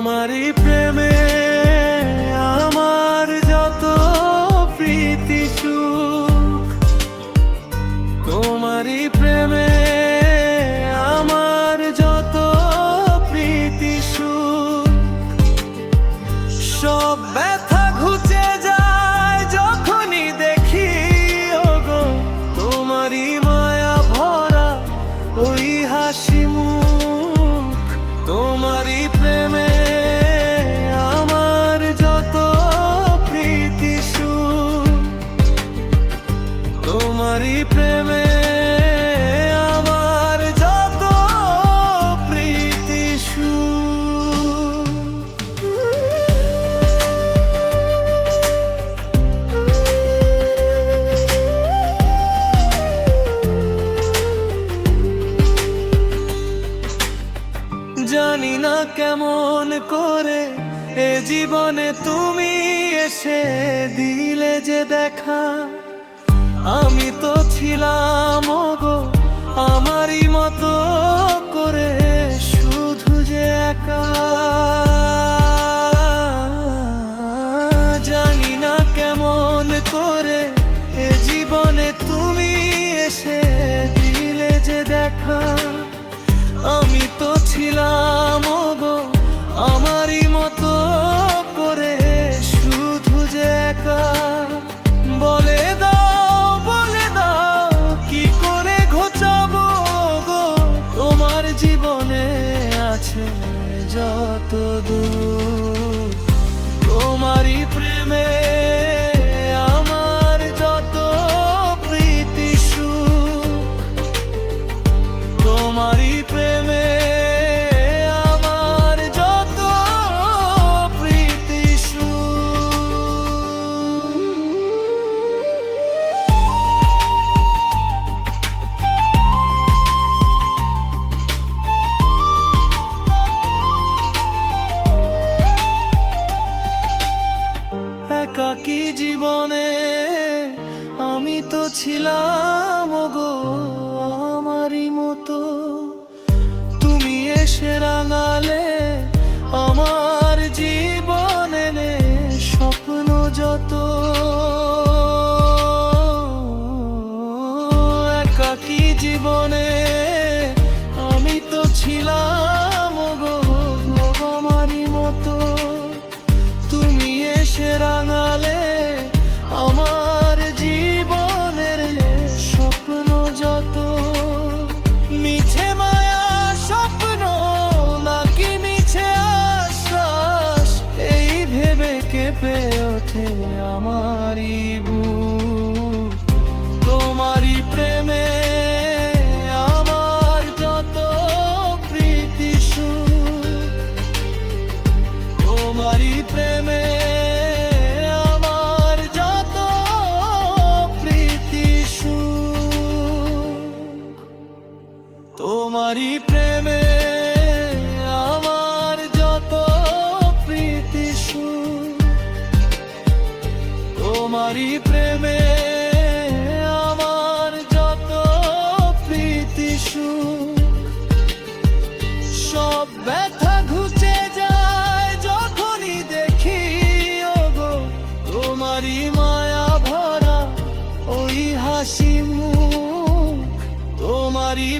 তোমারই প্রেমে আমার যত প্রীতি সুখ, তোমারই প্রেমে আমার যত প্রীতি সুখ, সব ব্যথা ঘুচে যায় যখনই দেখি ওগো তোমারই মায়া ভরা ওই হাসি মুখ। তোমারই প্রেমে আমার যত প্রীতি সুখ, তোমারই প্রেমে আমার যত প্রীতি সুখ। জানি না কেমন করে এ জীবনে তুমি এসে দিলে যে দেখা, আমি তো ছিলাম ওগো আমারই মতো করে শুধু যে একা। জানি না কেমন করে এ জীবনে তুমি এসে দিলে যে দেখা, আমি তো ছিলাম ওগো আমারই মতো করে শুধু যে একা। বলে দাও কি করে ঘোচাবো গো তোমার জীবনে আছে যত দুঃখ। তোমারই প্রেমে আমার যত প্রীতি সুখ, তোমারই প্রেমে আমার যত প্রীতি সুখ। একাকী জীবনে আমি তো ছিলাম ওগো আমারই মতো, তুমি এসে রাঙালে আমার জীবনে স্বপ্ন যত। একাকী জীবনে আমি তো ছিলাম ওগো আমারই মতো, তুমি এসে রাঙালে আমার জীবনের স্বপ্ন যত। মিছে মায়া স্বপ্ন নাকি মিছে আশ্বাস, এই ভেবে কেঁপে ওঠে আমারই বুক। তোমারই প্রেমে আমার যত প্রীতি সুখ, তোমারই প্রেমে আমার যত প্রীতি সুখ। তোমারই প্রেমে আমার যত প্রীতি সুখ, তোমারই প্রেমে আমার যত প্রীতি সুখ, সব ব্যথা ঘুচে যায় যখনই দেখি ওগো তোমারই মায়া ভরা ওই হাসি মুখ। তোমারই